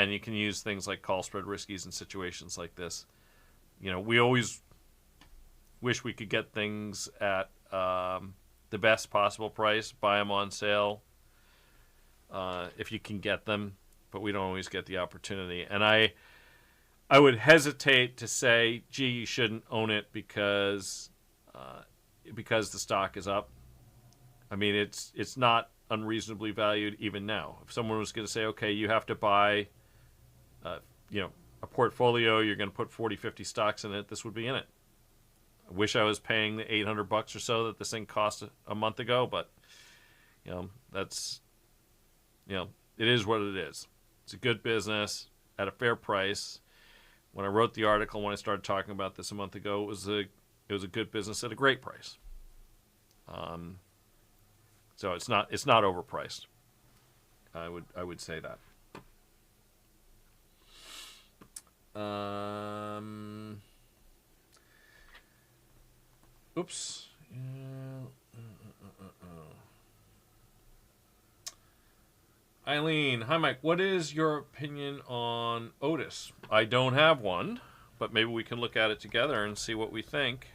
you can use things like call spread riskies in situations like this. We always wish we could get things at the best possible price, buy them on sale if you can get them, but we don't always get the opportunity. And I would hesitate to say, gee, you shouldn't own it because the stock is up. I mean, it's not unreasonably valued even now. If someone was going to say, okay, you have to buy, a portfolio, you're going to put 40, 50 stocks in it, this would be in it. I wish I was paying the $800 or so that this thing cost a month ago, but that's, it is what it is. It's a good business at a fair price. When I wrote the article, when I started talking about this a month ago, it was a good business at a great price. So it's not overpriced. I would say that. Oops. Eileen, hi Mike. What is your opinion on Otis? I don't have one, but maybe we can look at it together and see what we think.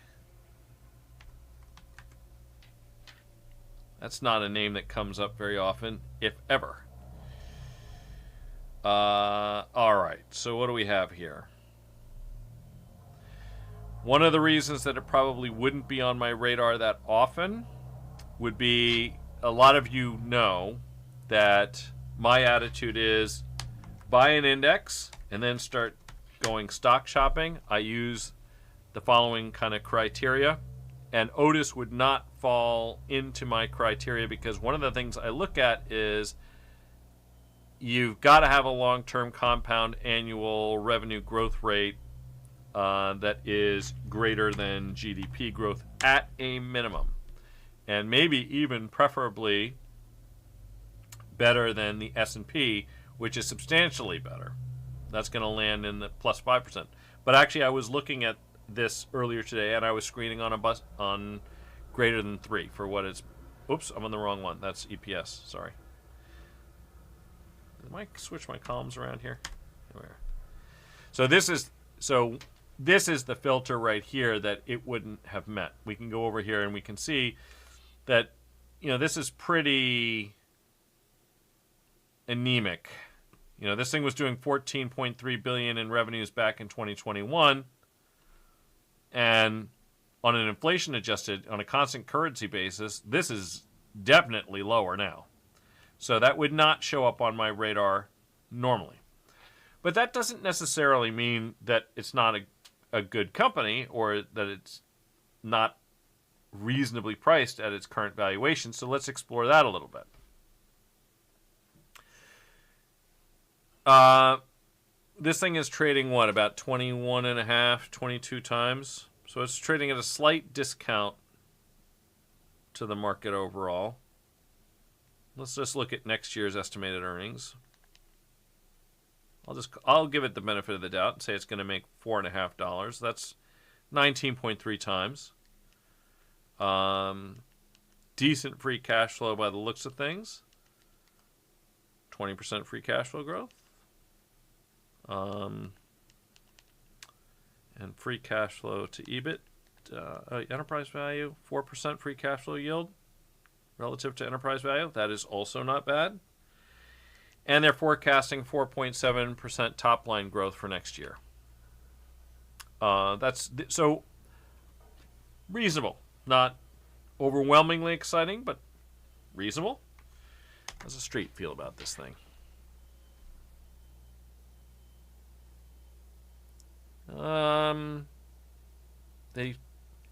That's not a name that comes up very often, if ever. All right, so what do we have here? One of the reasons that it probably wouldn't be on my radar that often would be, a lot of you know that my attitude is buy an index and then start going stock shopping. I use the following kind of criteria, and Otis would not fall into my criteria because one of the things I look at is you've got to have a long-term compound annual revenue growth rate that is greater than GDP growth at a minimum, and maybe even preferably better than the S&P, which is substantially better. That's going to land in the plus 5%. But actually, I was looking at this earlier today, and I was screening on a bus on greater than 3 for what it's. Oops, I'm on the wrong one. That's EPS. Sorry. Did I switch my columns around here? Where? So this is the filter right here that it wouldn't have met. We can go over here and we can see that this is pretty anemic. This thing was doing 14.3 billion in revenues back in 2021, and on an inflation adjusted, on a constant currency basis, this is definitely lower now. So that would not show up on my radar normally. But that doesn't necessarily mean that it's not a good company or that it's not reasonably priced at its current valuation. So let's explore that a little bit. This thing is trading about 21.5, 22 times. So it's trading at a slight discount to the market overall. Let's just look at next year's estimated earnings. I'll give it the benefit of the doubt and say it's going to make $4.50. That's 19.3 times. Decent free cash flow by the looks of things. 20% free cash flow growth. And free cash flow to EBIT, enterprise value, 4% free cash flow yield relative to enterprise value. That is also not bad. And they're forecasting 4.7% top line growth for next year. That's so reasonable, not overwhelmingly exciting, but reasonable. How's the street feel about this thing?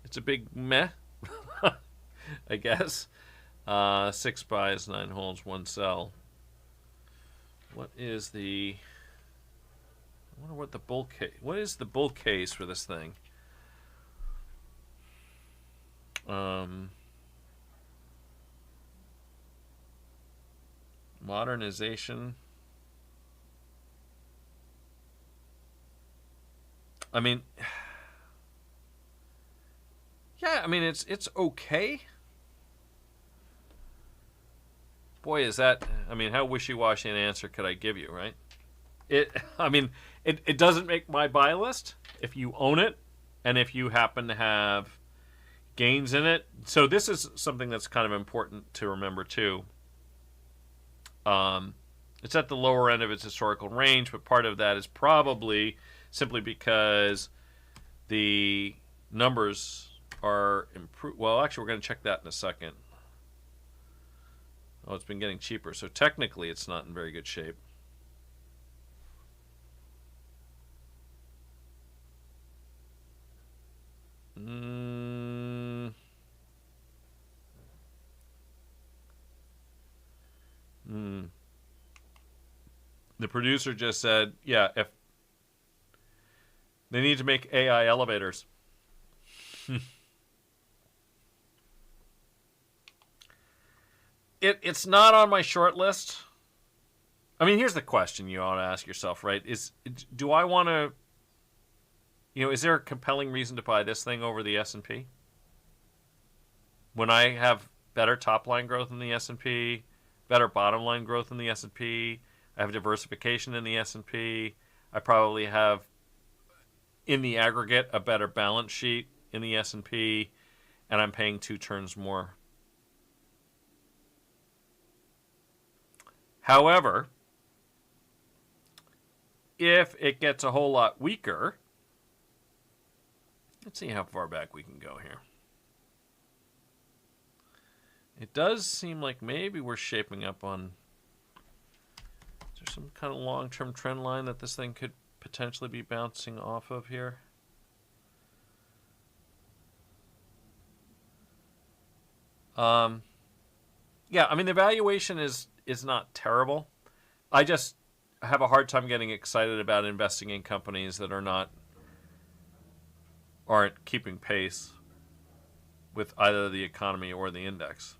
It's a big meh, I guess. 6 buys, 9 holds, 1 sell. What is the? I wonder what the bull case. What is the bull case for this thing? Modernization. I mean, yeah, I mean it's okay. Boy, is that, I mean, how wishy-washy an answer could I give you, right? It doesn't make my buy list if you own it and if you happen to have gains in it. So this is something that's kind of important to remember too. It's at the lower end of its historical range, but part of that is probably simply because the numbers are improved. Well, actually, we're going to check that in a second. Oh, it's been getting cheaper. So technically, it's not in very good shape. The producer just said, yeah, if they need to make AI elevators. It's not on my short list. I mean, here's the question you ought to ask yourself, right? Do I want to, is there a compelling reason to buy this thing over the S&P? When I have better top line growth in the S&P, better bottom line growth in the S&P, I have diversification in the S&P, I probably have, in the aggregate, a better balance sheet in the S&P, and I'm paying 2 turns more. However, if it gets a whole lot weaker, let's see how far back we can go here. It does seem like maybe we're shaping up on, is there some kind of long-term trend line that this thing could potentially be bouncing off of here? Yeah, I mean, the valuation is not terrible. I just have a hard time getting excited about investing in companies that aren't keeping pace with either the economy or the index.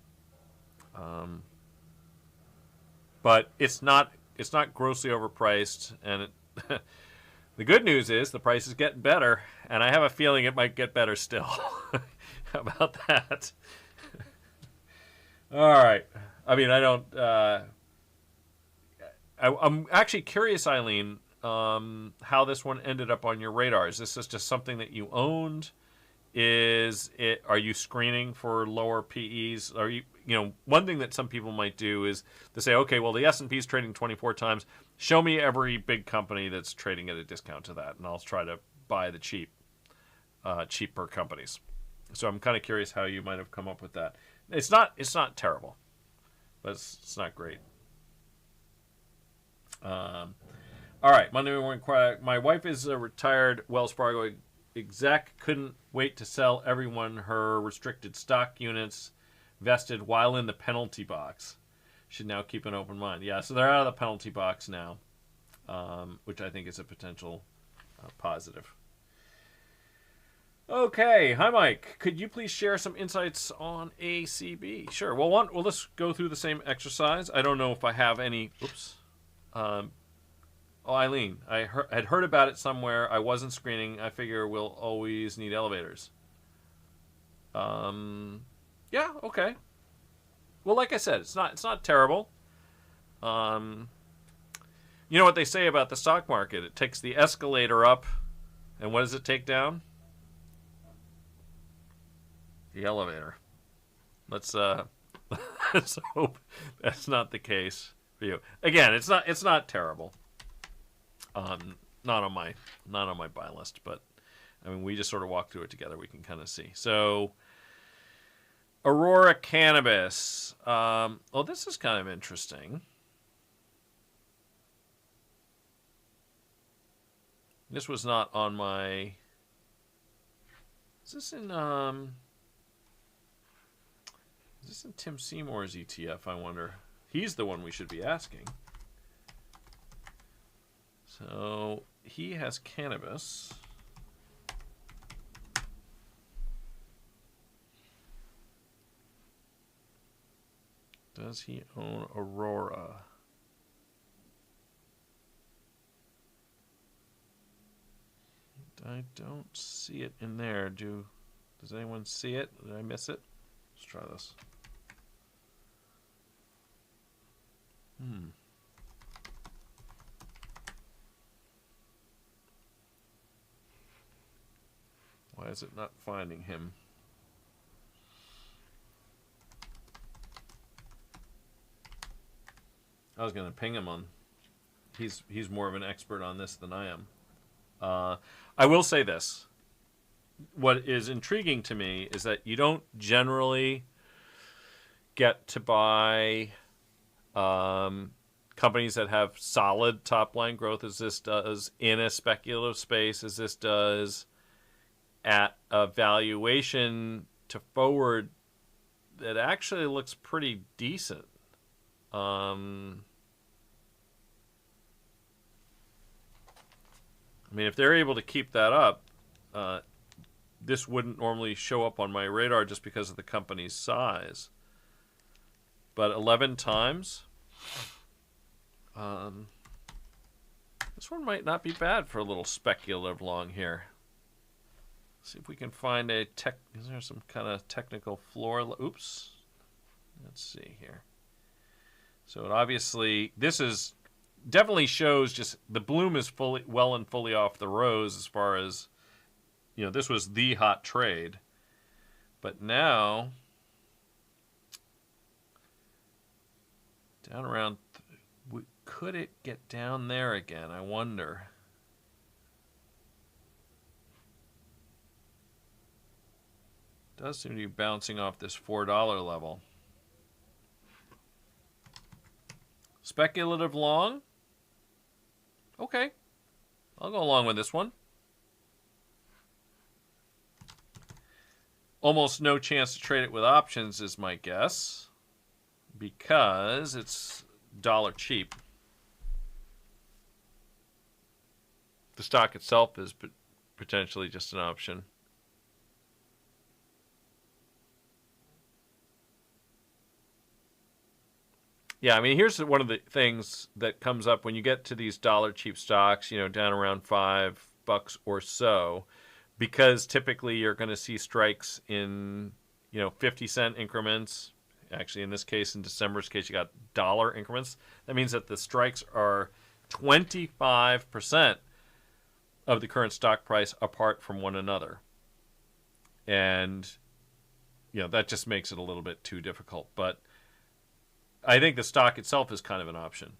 But it's not grossly overpriced, and the good news is the price is getting better, and I have a feeling it might get better still. How about that? All right. I mean, I don't. I'm actually curious, Eileen, how this one ended up on your radar. Is this just something that you owned? Are you screening for lower PEs? Are you one thing that some people might do is to say, okay, well, the S&P is trading 24 times. Show me every big company that's trading at a discount to that, and I'll try to buy the cheaper companies. So I'm kind of curious how you might have come up with that. It's not terrible, but it's not great. All right, Monday morning. My wife is a retired Wells Fargo exec. Couldn't wait to sell everyone her restricted stock units vested while in the penalty box. Should now keep an open mind. Yeah, so they're out of the penalty box now, which I think is a potential positive. Okay, hi Mike. Could you please share some insights on ACB? Sure. Well, let's go through the same exercise. I don't know if I have any. Oops. Eileen, I had heard about it somewhere. I wasn't screening. I figure we'll always need elevators. Yeah. Okay. Well, like I said, it's not terrible. You know what they say about the stock market? It takes the escalator up, and what does it take down? The elevator. Let's let's hope that's not the case for you. Again, it's not terrible. Not on my buy list, but I mean, we just sort of walk through it together. We can kind of see. So, Aurora Cannabis. Well, this is kind of interesting. This was not on my. Is this in Tim Seymour's ETF, I wonder? He's the one we should be asking. So, he has cannabis. Does he own Aurora? I don't see it in there. Does anyone see it? Did I miss it? Let's try this. Why is it not finding him? I was going to ping him on. He's more of an expert on this than I am. I will say this. What is intriguing to me is that you don't generally get to buy companies that have solid top-line growth as this does in a speculative space, as this does at a valuation to forward that actually looks pretty decent. I mean, if they're able to keep that up, this wouldn't normally show up on my radar just because of the company's size. but 11 times. This one might not be bad for a little speculative long here. See if we can find a tech. Is there some kind of technical floor? Oops. Let's see here. So it obviously, this is definitely shows just the bloom is fully off the rose as far as, this was the hot trade. But now, down around, could it get down there again? I wonder. Does seem to be bouncing off this $4 level. Speculative long? Okay. I'll go along with this one. Almost no chance to trade it with options is my guess, because it's dollar cheap. The stock itself is potentially just an option. Yeah, I mean, here's one of the things that comes up when you get to these dollar cheap stocks, down around $5 or so, because typically you're going to see strikes in, 50-cent increments. Actually, in this case, in December's case, you got dollar increments. That means that the strikes are 25% of the current stock price apart from one another. And, that just makes it a little bit too difficult. But I think the stock itself is kind of an option.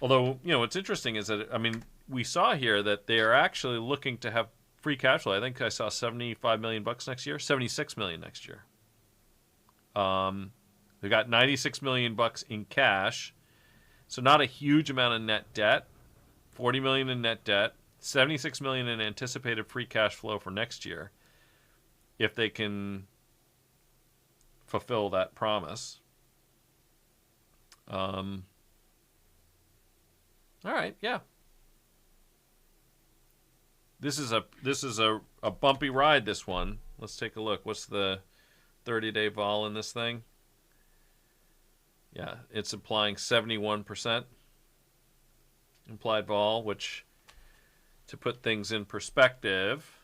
Although, what's interesting is that, we saw here that they are actually looking to have free cash flow. I think I saw $75 million next year, $76 million next year. They got $96 million in cash, so not a huge amount of net debt. $40 million in net debt, $76 million in anticipated free cash flow for next year, if they can fulfill that promise. All right, yeah. This is a bumpy ride, this one. Let's take a look. What's the 30-day vol in this thing? Yeah, it's implying 71% implied vol, which, to put things in perspective,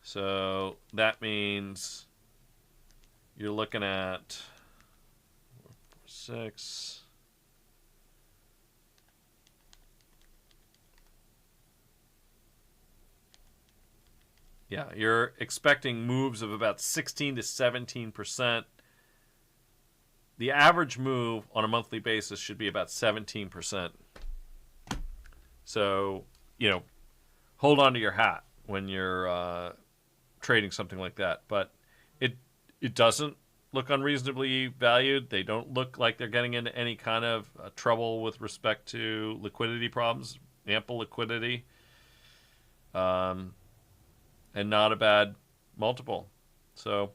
so that means you're looking at 6. Yeah, you're expecting moves of about 16 to 17%. The average move on a monthly basis should be about 17%. So, hold on to your hat when you're trading something like that. But it doesn't look unreasonably valued. They don't look like they're getting into any kind of trouble with respect to liquidity problems, ample liquidity, and not a bad multiple. So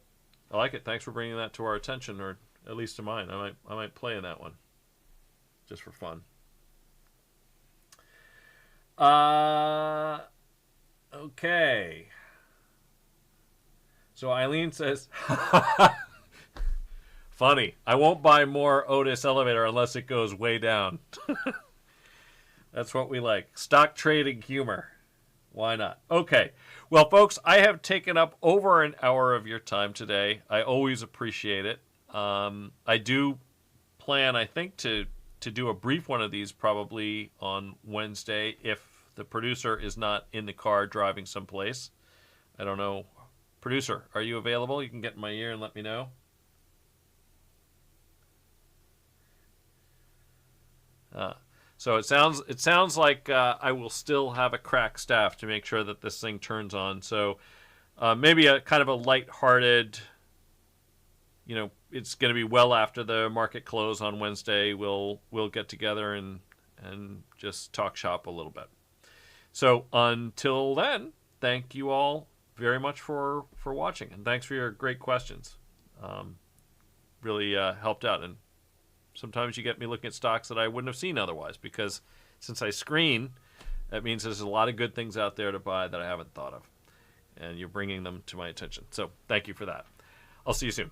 I like it. Thanks for bringing that to our attention, or at least to mine. I might play in that one just for fun. Okay. So Eileen says, funny, I won't buy more Otis elevator unless it goes way down. That's what we like. Stock trading humor. Why not? Okay. Well, folks, I have taken up over an hour of your time today. I always appreciate it. I do plan, I think, to do a brief one of these probably on Wednesday if the producer is not in the car driving someplace. I don't know. Producer, are you available? You can get in my ear and let me know. So it sounds like I will still have a crack staff to make sure that this thing turns on. So maybe a kind of a lighthearted, it's going to be well after the market close on Wednesday. We'll get together and just talk shop a little bit. So until then, thank you all very much for watching, and thanks for your great questions. Really helped out, and sometimes you get me looking at stocks that I wouldn't have seen otherwise, because since I screen, that means there's a lot of good things out there to buy that I haven't thought of, and you're bringing them to my attention. So thank you for that. I'll see you soon.